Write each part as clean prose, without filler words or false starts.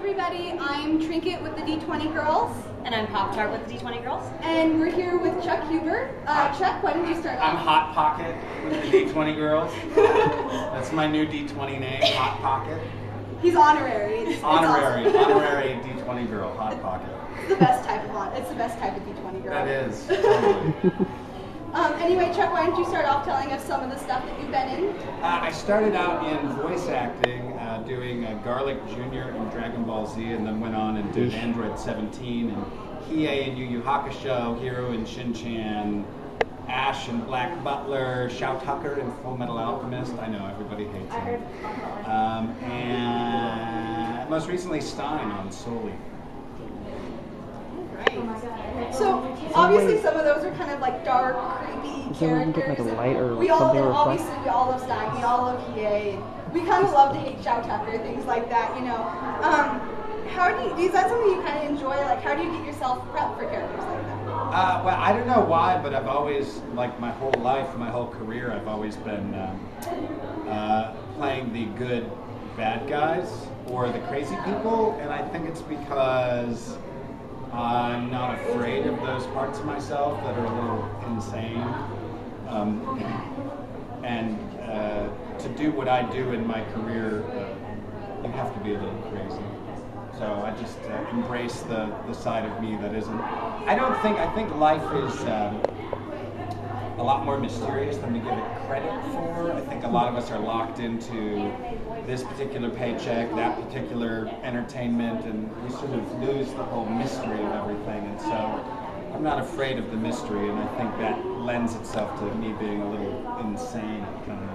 everybody, I'm Trinket with the D20 Girls. And I'm PopTart with the D20 Girls. And we're here with Chuck Huber. Chuck, why don't you start off? I'm Hot Pocket with the D20 Girls. That's my new D20 name, Hot Pocket. He's honorary. It's honorary, awesome. Honorary D20 Girl, Hot Pocket. It's the best type of It's the best type of D20 girl. That is, totally. Anyway, Chuck, why don't you start off telling us some of the stuff that you've been in? I started out in voice acting, doing Garlic Jr. in Dragon Ball Z, and then went on and did Android 17 and Hiei and YuYu Hakusho, Hero and Shin-Chan, Ash and Black Butler, Shou Tucker in Full Metal Alchemist. I know, everybody hates him. And most recently Stein on Soli. Right. So, obviously some of those are kind of like dark, creepy characters. We all love Stein, we all love Hiei. We kind of love to hate Shou Tucker, things like that, you know. How is that something you kind of enjoy? Like, how do you get yourself prepped for characters like that? Well, I don't know why, but I've always, like my whole life, my whole career, I've always been playing the good bad guys or the crazy people, and I think it's because I'm not afraid of those parts of myself that are a little insane. And to do what I do in my career, you have to be a little crazy. So I just embrace the side of me that isn't. I think life is a lot more mysterious than we give it credit for. I think a lot of us are locked into this particular paycheck, that particular entertainment, and we sort of lose the whole mystery of everything. And so I'm not afraid of the mystery, and I think that lends itself to me being a little insane at times.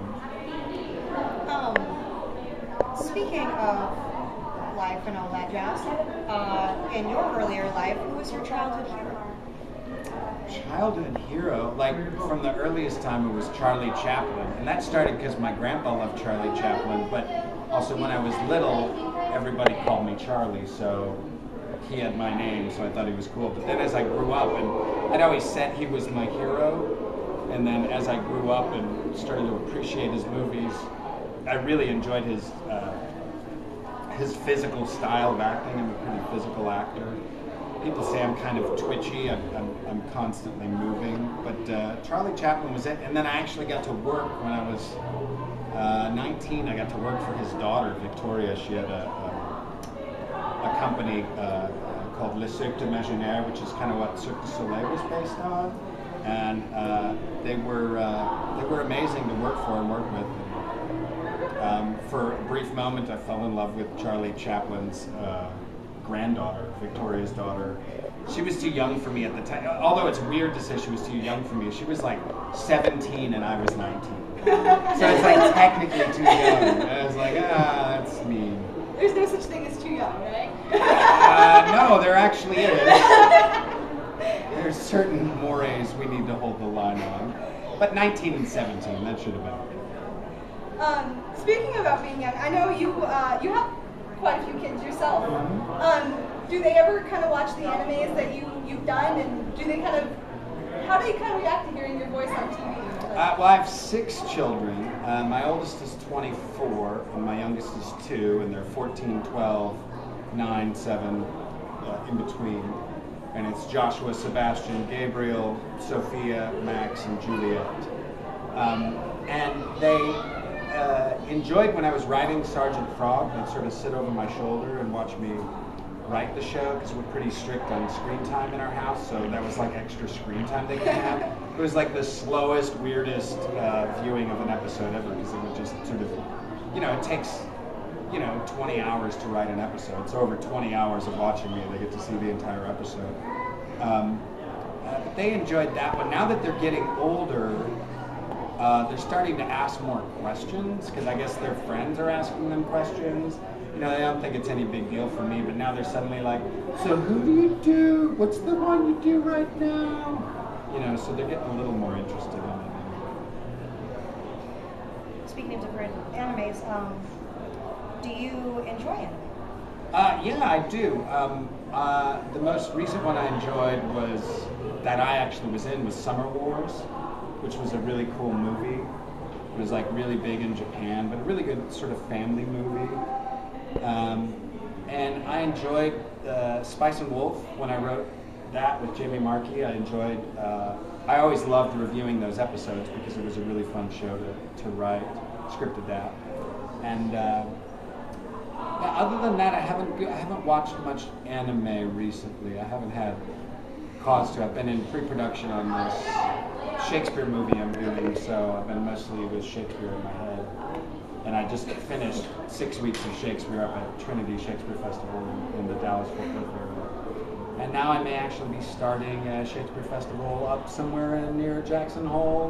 Speaking of life and all that jazz, in your earlier life, who was your childhood hero? Childhood hero, like from the earliest time, it was Charlie Chaplin, and that started because my grandpa loved Charlie Chaplin, but also when I was little, everybody called me Charlie, so he had my name, so I thought he was cool. But then as I grew up, and I'd always said he was my hero, and then as I grew up and started to appreciate his movies, I really enjoyed his physical style of acting. I'm a pretty physical actor. People say I'm kind of twitchy. I'm constantly moving. But Charlie Chaplin was it. And then I actually got to work when I was 19. I got to work for his daughter, Victoria. She had a company called Le Cirque d'Imaginaire, which is kind of what Cirque du Soleil was based on. And they were amazing to work for and work with. For a brief moment, I fell in love with Charlie Chaplin's granddaughter, Victoria's daughter. She was too young for me at the time. Although it's weird to say she was too young for me. She was like 17 and I was 19. So it's like technically too young. I was like, that's mean. There's no such thing as too young, right? No, there actually is. There's certain mores we need to hold the line on. But 19 and 17, that should have been. Speaking about being young, I know you have quite a few kids yourself. Do they ever kind of watch the animes that you've done, and how do they kind of react to hearing your voice on TV? Well, I have 6 children. My oldest is 24, and my youngest is 2, and they're 14, 12, 9, 7, in between. And it's Joshua, Sebastian, Gabriel, Sophia, Max, and Juliet. And they enjoyed when I was writing Sergeant Frog. They'd sort of sit over my shoulder and watch me write the show, because we're pretty strict on screen time in our house, so that was like extra screen time they could have. It was like the slowest, weirdest viewing of an episode ever, because it would just sort of, it takes, 20 hours to write an episode, so over 20 hours of watching me, they get to see the entire episode. But they enjoyed that one. Now that they're getting older, they're starting to ask more questions, because I guess their friends are asking them questions. They don't think it's any big deal for me, but now they're suddenly like, so who do you do? What's the one you do right now? So they're getting a little more interested in it. Speaking of different animes, do you enjoy anime? Yeah, I do. The most recent one I enjoyed that I actually was in was Summer Wars, which was a really cool movie. It was like really big in Japan, but a really good sort of family movie. And I enjoyed Spice and Wolf when I wrote that with Jamie Marchi. I enjoyed. I always loved reviewing those episodes because it was a really fun show to write. Scripted that, and other than that, I haven't watched much anime recently. I haven't had cause to. I've been in pre-production on this Shakespeare movie I'm doing, so I've been mostly with Shakespeare in my head. And I just finished 6 weeks of Shakespeare up at Trinity Shakespeare Festival in the Dallas-Fort Worth area. And now I may actually be starting a Shakespeare Festival up somewhere near Jackson Hole,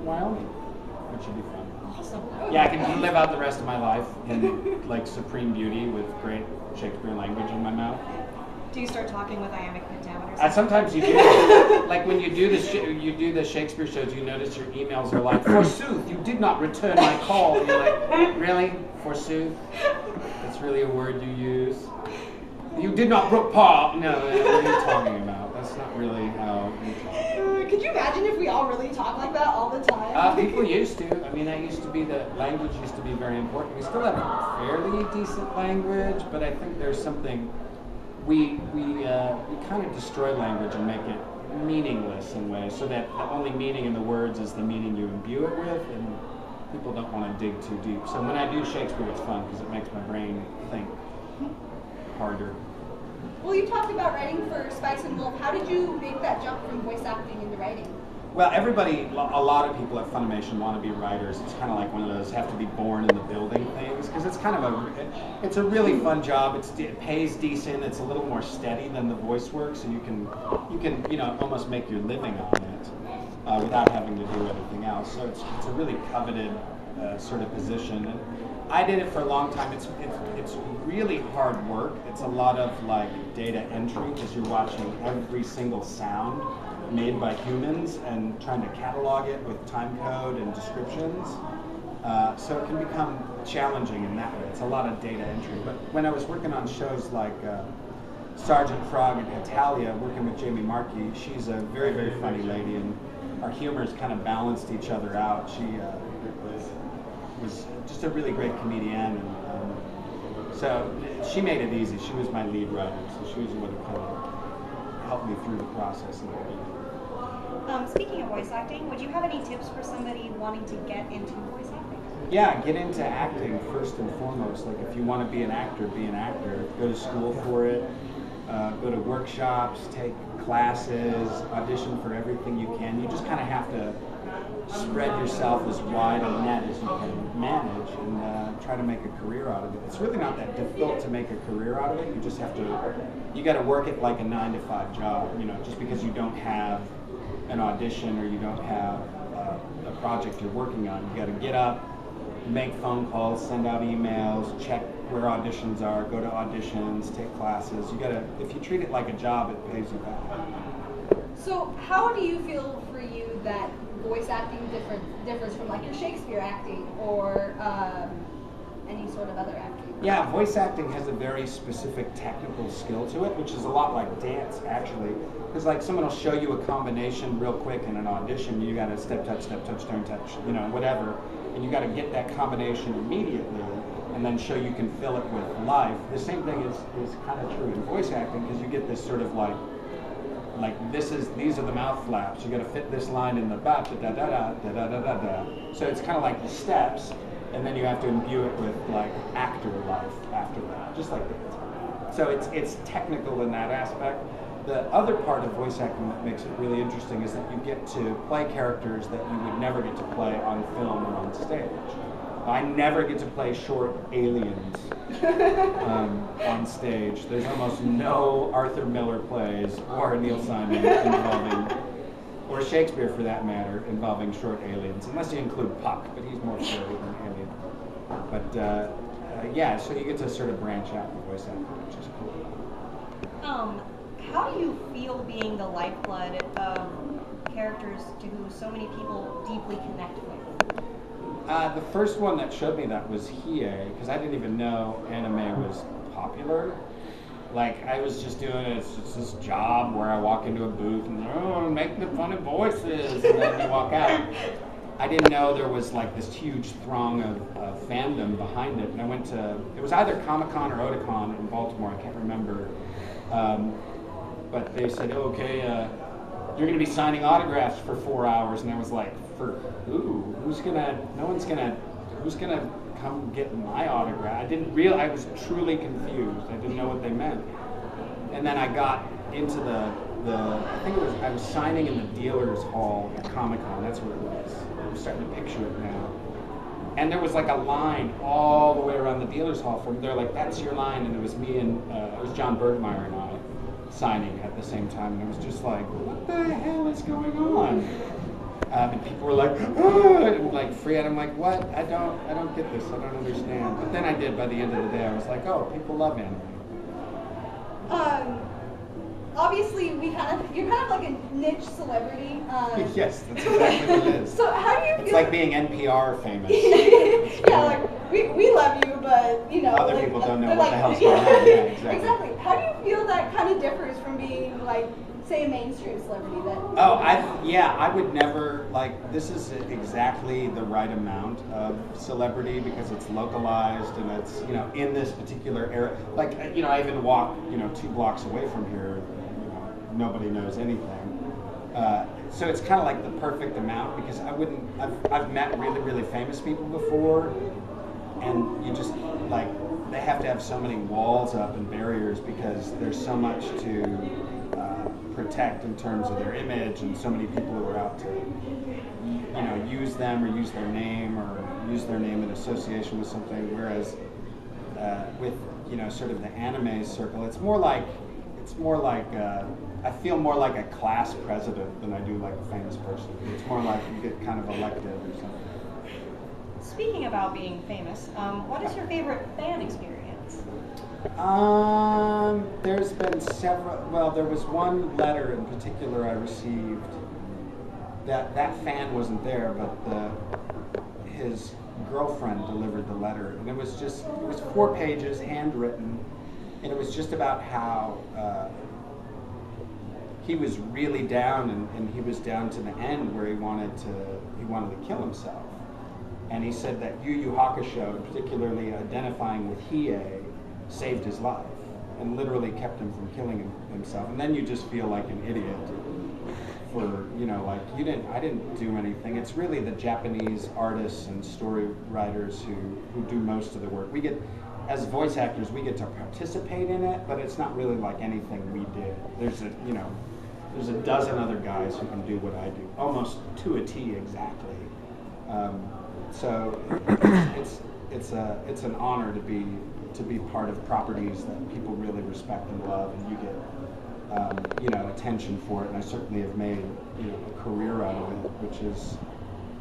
Wyoming, which should be fun. Awesome. Yeah, I can live out the rest of my life in like supreme beauty with great Shakespeare language in my mouth. Do you start talking with iambic pentameter? Sometimes you do. Like when you do the Shakespeare shows, you notice your emails are like, "Forsooth, you did not return my call." And you're like, "Really? Forsooth? That's really a word you use? You did not brook Paul." No, what are you talking about? That's not really how you talk. Could you imagine if we all really talk like that all the time? People used to. I mean, the language used to be very important. We still have a fairly decent language, but I think there's something. We kind of destroy language and make it meaningless in ways, so that the only meaning in the words is the meaning you imbue it with, and people don't want to dig too deep. So when I do Shakespeare, it's fun because it makes my brain think harder. Well, you talked about writing for Spice and Wolf. How did you make that jump from voice acting into writing? Well, a lot of people at Funimation want to be writers. It's kind of like one of those have to be born in the building things, because it's kind of it's a really fun job. It pays decent. It's a little more steady than the voice work, so you can almost make your living on it without having to do anything else. So it's a really coveted sort of position. And I did it for a long time. It's really hard work. It's a lot of like data entry because you're watching every single sound made by humans and trying to catalog it with time code and descriptions. So it can become challenging in that way. It's a lot of data entry. But when I was working on shows like Sergeant Frog and Italia, working with Jamie Marchi, she's a very, very funny lady, and our humors kind of balanced each other out. She was just a really great comedian, and so she made it easy. She was my lead writer, so she was the one who kind of helped me through the process. Speaking of voice acting, would you have any tips for somebody wanting to get into voice acting? Yeah, get into acting first and foremost. Like if you want to be an actor, be an actor. Go to school for it. Go to workshops, take classes, audition for everything you can. You just kind of have to spread yourself as wide a net as you can manage and try to make a career out of it. It's really not that difficult to make a career out of it. You just have to, you got to work it like a 9-to-5 job. Just because you don't have an audition or you don't have a project you're working on, you got to get up, make phone calls, send out emails, check where auditions are, go to auditions, take classes. You got to, if you treat it like a job, it pays you back. So how do you feel for you that voice acting differs from like your Shakespeare acting or any sort of other acting? Yeah, voice acting has a very specific technical skill to it, which is a lot like dance actually. Because like someone will show you a combination real quick in an audition, you got to step, touch, turn, touch, whatever, and you got to get that combination immediately, and then show you can fill it with life. The same thing is kind of true in voice acting, because you get this sort of like these are the mouth flaps. You got to fit this line in the ba da da da da da da da da. So it's kind of like the steps, and then you have to imbue it with like actor life after that, just like that. So it's technical in that aspect. The other part of voice acting that makes it really interesting is that you get to play characters that you would never get to play on film or on stage. I never get to play short aliens on stage. There's almost no Arthur Miller plays or Neil Simon involving, or Shakespeare for that matter, involving short aliens, unless you include Puck, but he's more furry than alien. But yeah, so you get to sort of branch out in voice acting, which is cool. How do you feel being the lifeblood of characters to who so many people deeply connect with? The first one that showed me that was Hiei, because I didn't even know anime was popular. Like, I was just doing it, it's just this job where I walk into a booth and, make the funny voices, and then you walk out. I didn't know there was like this huge throng of fandom behind it. And I went to, it was either Comic-Con or Otakon in Baltimore, I can't remember. But they said, oh, okay, you're going to be signing autographs for 4 hours. And I was like, for who? Who's going to come get my autograph? I was truly confused. I didn't know what they meant. And then I got into I was signing in the dealer's hall at Comic-Con. That's where it was. I'm starting to picture it now. And there was like a line all the way around the dealer's hall from there, like, that's your line. And it was me and, it was John Bergmeyer and I signing at the same time. And it was just like, what the hell is going on? And people were like, oh, and like freaked out. I'm like, what? I don't get this. I don't understand. But then I did by the end of the day. I was like, oh, people love anime. Obviously, you're kind of like a niche celebrity. Yes, that's exactly what it is. So how do you feel? It's like being NPR famous. Yeah, like we love you, but you know, other like, people don't know what like, the hell's going on. Yeah, exactly. Exactly. How do you feel that kind of differs from being like, say, a mainstream celebrity? I would never, like, this is exactly the right amount of celebrity because it's localized and it's, you know, in this particular area. Like, you know, I even walk, you know, 2 blocks away from here, you know, nobody knows anything. So it's kind of like the perfect amount because I've met really, really famous people before, and you just, like, they have to have so many walls up and barriers because there's so much to protect in terms of their image, and so many people who are out to, you know, use them or use their name in association with something. Whereas with, you know, sort of the anime circle, it's more like I feel more like a class president than I do like a famous person. It's more like you get kind of elected or something. Speaking about being famous, what is your favorite fan experience? There's been several. Well, there was one letter in particular I received. That fan wasn't there, but his girlfriend delivered the letter, and it was 4 pages, handwritten, and it was just about how he was really down, and he was down to the end where he wanted to kill himself, and he said that YuYu Hakusho, particularly identifying with Hiei, saved his life and literally kept him from killing himself. And then you just feel like an idiot for, you know, like, I didn't do anything. It's really the Japanese artists and story writers who do most of the work. We get, as voice actors, we get to participate in it, but it's not really like anything we did. There's a dozen other guys who can do what I do, almost to a T exactly. So it's an honor to be part of properties that people really respect and love, and you get, you know, attention for it. And I certainly have made, you know, a career out of it, which is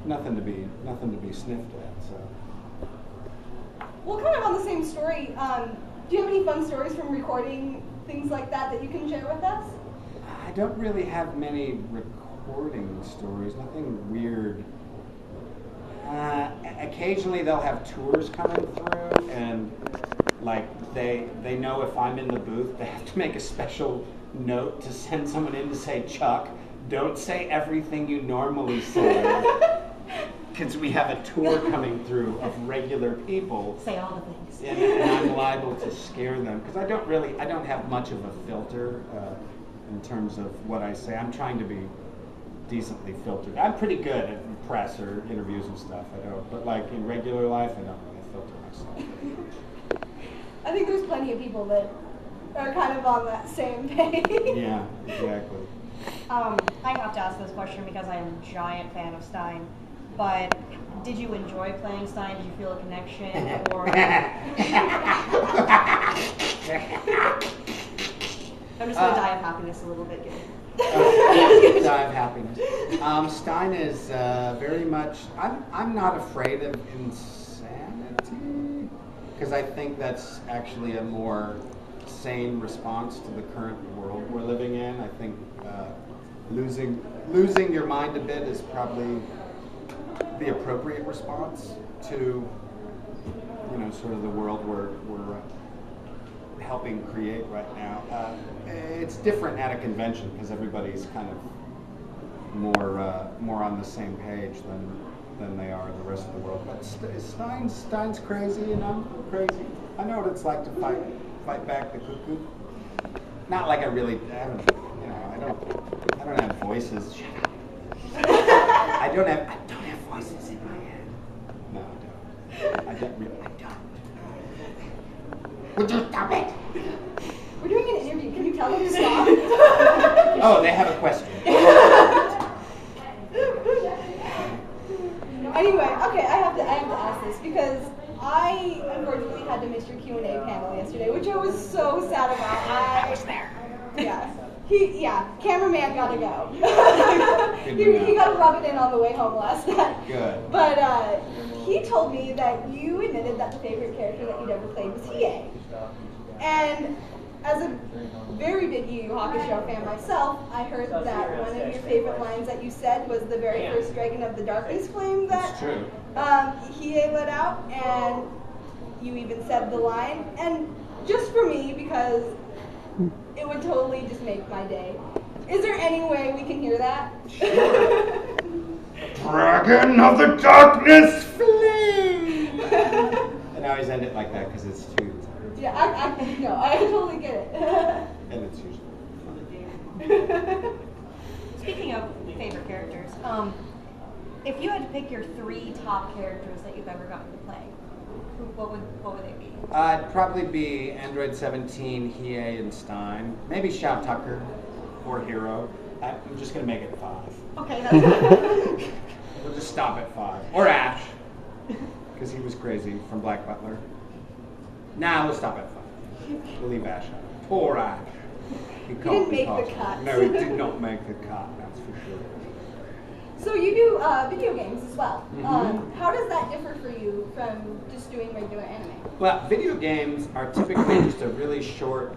nothing to be sniffed at. So. Well, kind of on the same story, do you have any fun stories from recording things like that you can share with us? I don't really have many recording stories. Nothing weird. Occasionally they'll have tours coming through, and like they know if I'm in the booth, they have to make a special note to send someone in to say, Chuck, don't say everything you normally say, because we have a tour coming through of regular people. Say all the things. And I'm liable to scare them, because I don't have much of a filter in terms of what I say. I'm trying to be decently filtered. I'm pretty good at press or interviews and stuff. I don't, but like in regular life, I don't really filter myself. I think there's plenty of people that are kind of on that same page. Yeah, exactly. I have to ask this question because I'm a giant fan of Stein. But did you enjoy playing Stein? Did you feel a connection? Or I'm just gonna die of happiness a little bit. Die of happiness. Stein is very much. I'm not afraid of insanity, because I think that's actually a more sane response to the current world we're living in. I think losing your mind a bit is probably the appropriate response to, you know, sort of the world we're helping create right now. It's different at a convention because everybody's kind of more on the same page than they are the rest of the world. But Stein's crazy, and I'm crazy. I know what it's like to fight back the cuckoo. Not like I really haven't, I don't have voices. Shut up. I don't have voices in my head. No, I don't. I don't. Would you stop it? We're doing an interview. Can you tell them to stop? Oh, they have a question. Anyway, okay, I have to ask this because I unfortunately had to miss your Q&A panel yesterday, which I was so sad about. I was there. Yeah. Cameraman gotta go. he got to rub it in on the way home last night. Good. But he told me that you admitted that the favorite character that you'd ever played was Hiei. And as a very big YuYu Hakusho fan myself, I heard that one of your favorite lines that you said was the very first Dragon of the Darkness flame that Hiei let out, and you even said the line. And just for me, because it would totally just make my day, is there any way we can hear that? Dragon of the Darkness flame! And I always end it like that because it's too... Yeah, I totally get it. And it's usually fun. Speaking of favorite characters, if you had to pick your 3 top characters that you've ever gotten to play, what would they be? It'd probably be Android 17, Hiei, and Stein. Maybe Shou Tucker or Hero. I'm just going to make it 5. Okay, that's good. We'll just stop at 5. Or Ash, because he was crazy from Black Butler. Nah, we'll stop at 5. We'll leave Ash out. Poor Ash. He didn't make the cut. No, he did not make the cut, that's for sure. So you do video games as well. Mm-hmm. How does that differ for you from just doing regular anime? Well, video games are typically just a really short,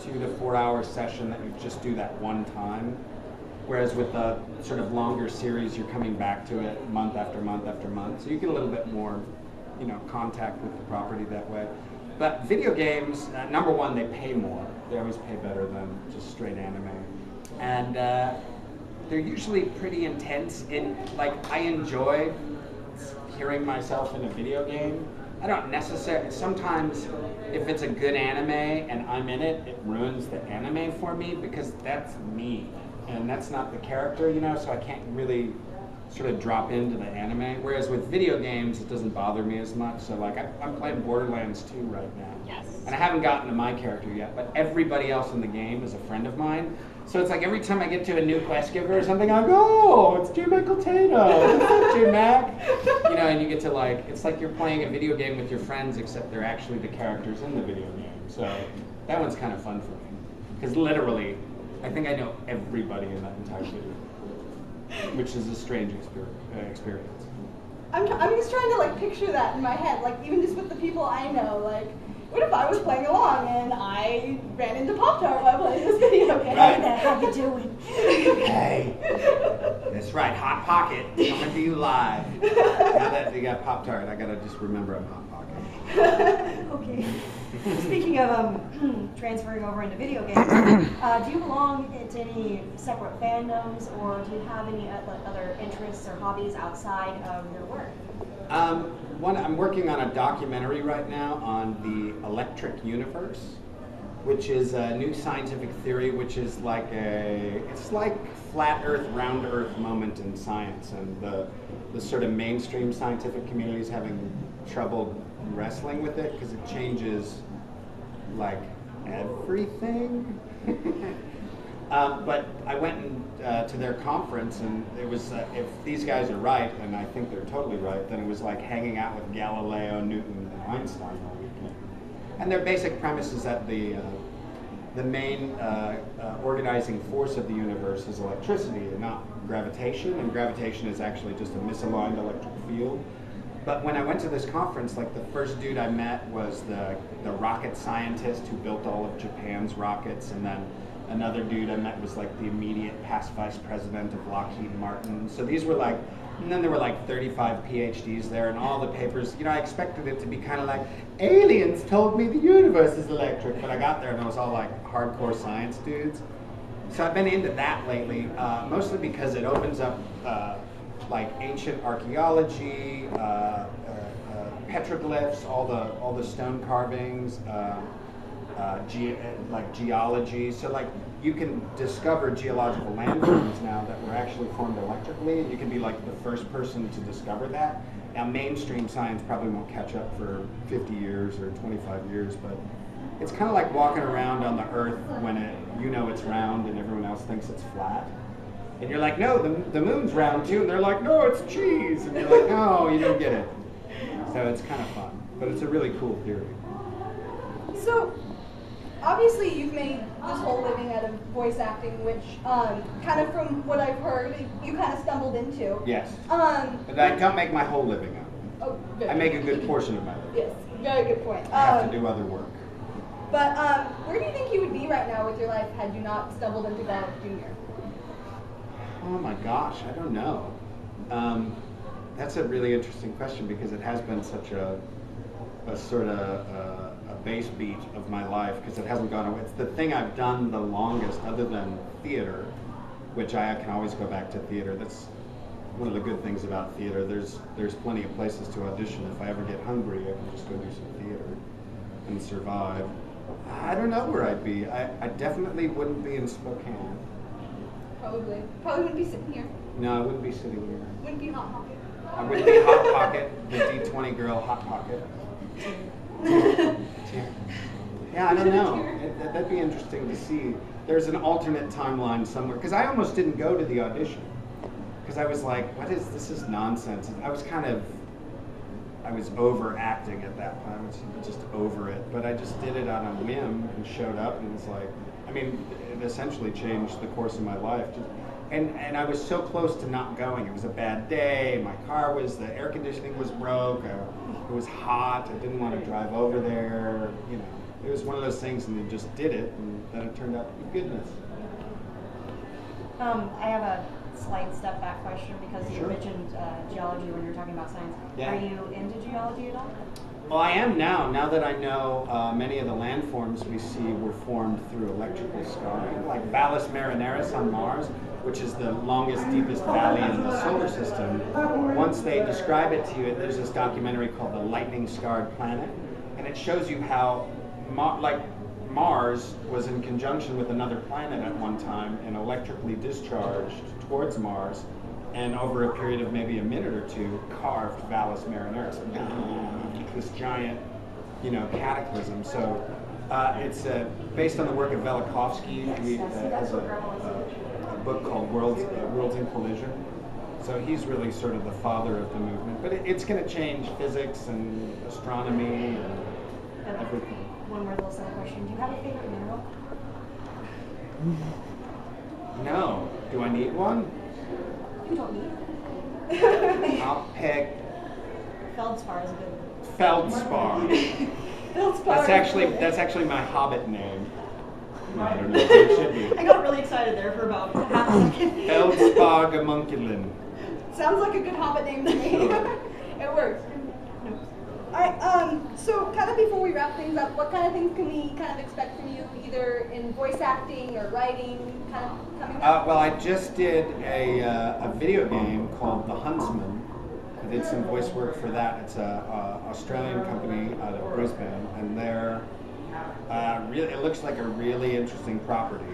2 to 4 hour session that you just do that one time. Whereas with a sort of longer series, you're coming back to it month after month after month. So you get a little bit more, contact with the property that way. But video games, number one, they pay more. They always pay better than just straight anime. And they're usually pretty intense. I enjoy hearing myself in a video game. I don't necessarily, sometimes if it's a good anime and I'm in it, it ruins the anime for me because that's me. And that's not the character, so I can't really sort of drop into the anime. Whereas with video games, it doesn't bother me as much. So I'm playing Borderlands 2 right now. Yes. And I haven't gotten to my character yet, but everybody else in the game is a friend of mine. So it's like every time I get to a new quest giver or something, I go, oh, it's J-Mac Tato. What's up, J-Mac? And you get to it's like you're playing a video game with your friends, except they're actually the characters in the video game. So that one's kind of fun for me. Because literally, I think I know everybody in that entire video, which is a strange experience. I'm just trying to picture that in my head, even just with the people I know, what if I was playing along and I ran into PopTart while playing this video game? Right. How you doing? Hey, that's right, Hot Pocket coming to you live. Now that you got PopTart, I gotta just remember I'm Hot Pocket. Okay. Speaking of transferring over into video games, do you belong to any separate fandoms, or do you have any other interests or hobbies outside of your work? I'm working on a documentary right now on the electric universe, which is a new scientific theory, which is it's like flat Earth, round Earth moment in science, and the sort of mainstream scientific community is having trouble wrestling with it because it changes everything. But I went to their conference, and it was, if these guys are right, and I think they're totally right, then it was like hanging out with Galileo, Newton, and Einstein all weekend. And their basic premise is that the main organizing force of the universe is electricity and not gravitation, and gravitation is actually just a misaligned electric field. But when I went to this conference, the first dude I met was the rocket scientist who built all of Japan's rockets, and then another dude I met was the immediate past vice president of Lockheed Martin. So these were and then there were 35 PhDs there, and all the papers, I expected it to be kind of aliens told me the universe is electric, but I got there and it was all hardcore science dudes. So I've been into that lately, mostly because it opens up like ancient archaeology, petroglyphs, all the stone carvings, like geology. So like you can discover geological landforms now that were actually formed electrically, and you can be like the first person to discover that. Now mainstream science probably won't catch up for 50 years or 25 years, but it's kind of like walking around on the Earth when it's round and everyone else thinks it's flat. And you're like, no, the moon's round too. And they're like, no, it's cheese. And you're like, no, you don't get it. So it's kind of fun. But it's a really cool theory. So, obviously you've made this whole living out of voice acting, which kind of from what I've heard, you kind of stumbled into. Yes. But I don't make my whole living out of it. Oh, I make a good portion of my living. Yes, very good point. I have to do other work. But where do you think you would be right now with your life had you not stumbled into Garlic Jr.? Oh my gosh, I don't know. That's a really interesting question because it has been such a sort of a base beat of my life because it hasn't gone away. It's the thing I've done the longest other than theater, which I can always go back to theater. That's one of the good things about theater. There's plenty of places to audition. If I ever get hungry, I can just go do some theater and survive. I don't know where I'd be. I definitely wouldn't be in Spokane. Probably wouldn't be sitting here. No, I wouldn't be sitting here. Wouldn't be Hot Pocket. I wouldn't be Hot Pocket, the D20 girl Hot Pocket. Yeah, I don't know. That'd be interesting to see. There's an alternate timeline somewhere. Because I almost didn't go to the audition. Because I was like, this is nonsense. I was overacting at that point. I was just over it. But I just did it on a whim and showed up and was like, it essentially changed the course of my life. And I was so close to not going. It was a bad day. The air conditioning was broke. It was hot. I didn't want to drive over there. It was one of those things, and you just did it, and then it turned out to be goodness. I have a slight step back question because you Sure. mentioned geology when you were talking about science. Yeah. Are you into geology at all? Well, I am now. Now that I know many of the landforms we see were formed through electrical scarring, like Valles Marineris on Mars, which is the longest, deepest valley in the solar system. Once they describe it to you, there's this documentary called The Lightning-Scarred Planet, and it shows you how Mars was in conjunction with another planet at one time and electrically discharged towards Mars, and over a period of maybe a minute or two, carved Valles Marineris. This giant, cataclysm. So it's based on the work of Velikovsky. He has a book called Worlds in Collision. So he's really sort of the father of the movement. But it's going to change physics and astronomy and everything. One more little simple question. Do you have a favorite mineral? No. Do I need one? You don't need. I'll pick Feldspar is a good one. Feldspar. Feldspar. That's actually my Hobbit name. No, I don't know. It should be. I got really excited there for about half a second. Feldspar Gamunculin. Sounds like a good Hobbit name to me. It works. So kind of before we wrap things up, what kind of things can we kind of expect from you, either in voice acting or writing, kind of coming up? Well, I just did a video game called The Huntsman. I did some voice work for that. It's an Australian company out of Brisbane, and they're it looks like a really interesting property.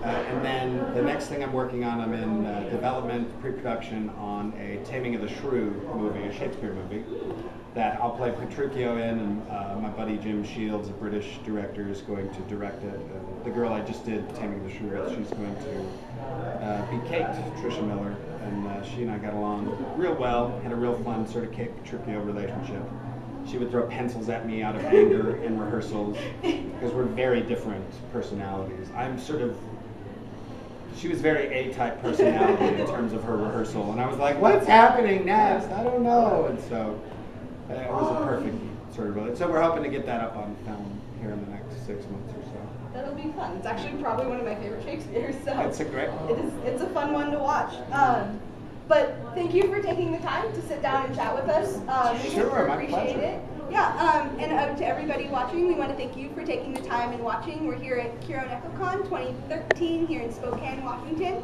And then the next thing I'm working on, I'm in development, pre-production on a Taming of the Shrew movie, a Shakespeare movie, that I'll play Petruchio in, and my buddy Jim Shields, a British director, is going to direct it. And the girl I just did Taming of the Shrew with, she's going to be Kate, Tricia Miller, and she and I got along real well, had a real fun sort of Kate Petruchio relationship. She would throw pencils at me out of anger in rehearsals, because we're very different personalities. She was very A-type personality in terms of her rehearsal, and I was like, what's happening next? I don't know. And so it was a perfect sort of relationship. So we're hoping to get that up on film here in the next 6 months or so. That'll be fun. It's actually probably one of my favorite Shakespeare's. So It's a great one. It's a fun one to watch. But thank you for taking the time to sit down and chat with us. We Sure, super my appreciate pleasure. it. Yeah, and to everybody watching, we want to thank you for taking the time and watching. We're here at KuroNekoCon 2013 here in Spokane, Washington.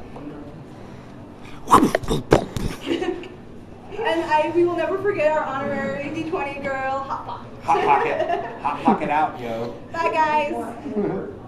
we will never forget our honorary D20 girl, Hot Pocket. Hot Pocket out, yo. Bye, guys.